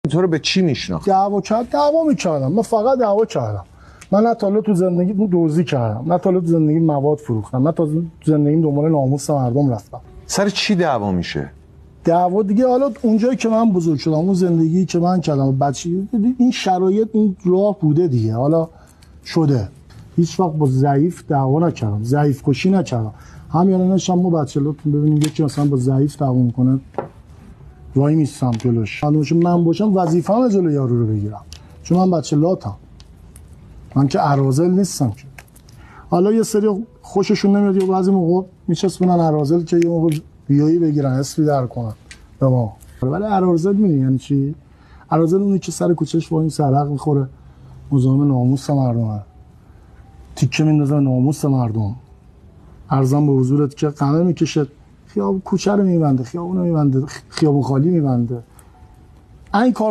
تو رو به چی میشناخت؟ دعوا میکردم. من فقط دعوا کردم. من نه تا حالا تو زندگی دزدی کردم، نه تا حالا تو زندگی مواد فروختم، نه تا تو زندگیم دنبال ناموس مردم رفتم. سر چی دعوا میشه؟ دعوا دیگه حالا اونجایی که من بزرگ شدم، اون زندگی که من کردم، بچگی این شرایط این راه بوده دیگه، حالا شده. هیچ وقت با ضعیف دعوا نکردم، ضعیف کشی نکردم. همین نشم ما بچه‌لاتون ببینیم یکی مثلا با ضعیف دعوا میکنه، وای میستم جلوش. من باشم وظیفه‌ام جلوی یارو رو بگیرم، چون من بچه لاتم، من که اراذل نیستم که. حالا یه سری خوششون نمیاد، یا بعضی موقع میچسبونن اراذل که یه موقع بیایی بگیرن، اسمی در کنن به ما. ولی اراذل میدونی یعنی چی؟ اراذل اونی که سر کوچه‌اش با این سرق میخوره، مزاحم ناموس مردمه، تیکه میندازه ناموس مردم، ارزان به حضورت که قمه میکشه، خیابون کوچه رو میبنده، خیابون رو میبنده، خیابون خالی میبنده. این کار